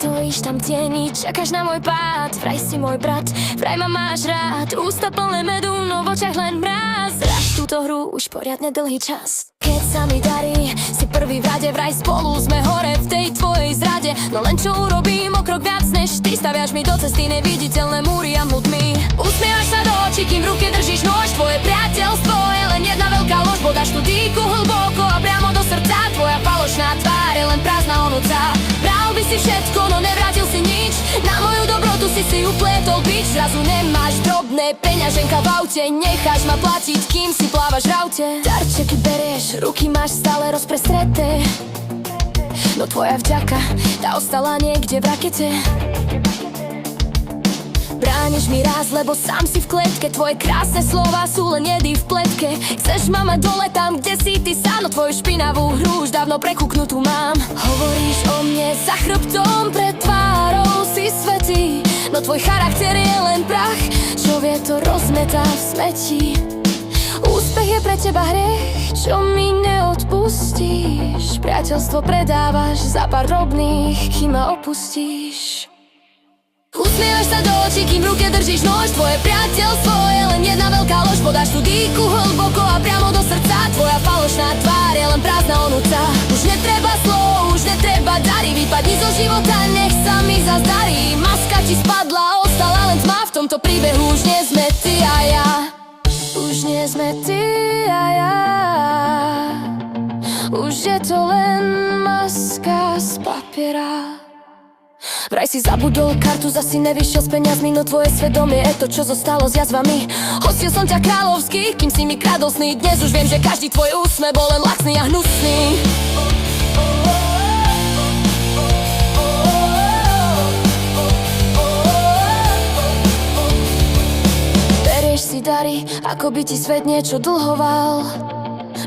Stojíš tam v tieni, čakáš na môj pád. Vraj si môj brat, vraj ma máš rád. Ústa plné medu, no v očiach len mráz. Hráš túto hru už poriadne dlhý čas. Keď sa mi darí, si prvý v rade. Vraj spolu sme hore v tej tvojej zrade. No len čo urobím o krok viac než ty, staviaš mi do cesty neviditeľné múry a mutmi. Usmievaš sa do očí, kým v ruke držíš nôž. Tvoje priateľstvo je len jedna veľká lož. Bodáš tú dýku hlboko a priamo do srdca. Tvoja falošná tvár je len prázdna onúca. Bral by si všetko, no nevrátil si nič. Na moju dobrotu si upletol bič. Zrazu nemáš drobné peňaženka v aute. Necháš ma platiť, kým si plávaš v aute. Darčeky berieš, ruky máš stále rozprestreté. No tvoja vďaka, tá ostala niekde v rakete. Brániš mi raz, lebo sám si v kletke. Tvoje krásne slova sú len jedy v pletke. Chceš ma mať dole tam, kde si ty sám. No tvoju špinavú hru už dávno prekúknutú mám. Hovoríš o mne za chrbtom, pred tvárou si svätý. No tvoj charakter je len prach, čo vie to rozmetá v smeti. Úspech je pre teba hriech, čo mi neodpustíš. Priateľstvo predávaš za pár drobných, kým ma opustíš. Usmievaš sa do očí, kým v ruke držíš nôž. Tvoje priateľstvo je len jedna veľká lož. Podáš tú dýku hlboko a priamo do srdca. Tvoja falošná tvár je len prázdna onúca. Už netreba slov, už netreba dary. Vypadni zo života, nech sa mi zazdarí. Maska ti spadla, ostala len tma. V tomto príbehu už nie sme ty a ja. Už nie sme ty a ja. Už je to len maska z papiera. Vraj si zabudol kartu, zasi nevyšiel s peniazmi. No tvoje svedomie je to, čo zostalo s jazvami. Hostil som ťa kráľovský, kým si mi kradol sny. Dnes už viem, že každý tvoj úsmev bol len lacný a hnusný. Berieš si dary, ako by ti svet niečo dlhoval.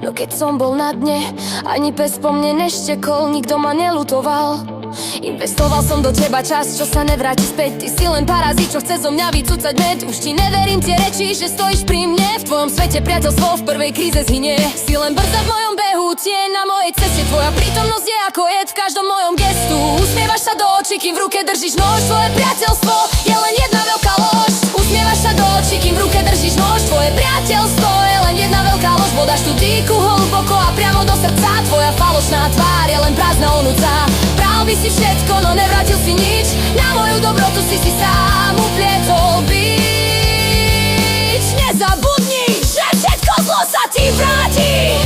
No keď som bol na dne, ani pes po mne neštekol, nikto ma nelutoval. Investoval som do teba čas, čo sa nevráti späť. Ty si len parazit, čo chce zo mňa vycúcať med. Už ti neverím tie reči, že stojíš pri mne. V tvojom svete priateľstvo v prvej kríze zhynie. Si len brzda v mojom behu, tieň na mojej ceste. Tvoja prítomnosť je ako jed v každom mojom gestu. Usmievaš sa do očí, kým v ruke držíš nôž. Tvoje priateľstvo je len jedna veľká lož. Usmievaš sa do očí, kým v ruke držíš nôž. Tvoje priateľstvo je len jedna veľká lož. Bodáš tú dýku hlboko a priamo do srdca. Tvoja falošná tvár je len prázdna onúca. Bral by si všetko, no nevrátil si nič. Na moju dobrotu si sám uplietol bič. Nezabudni, že všetko zlo sa ti vráti.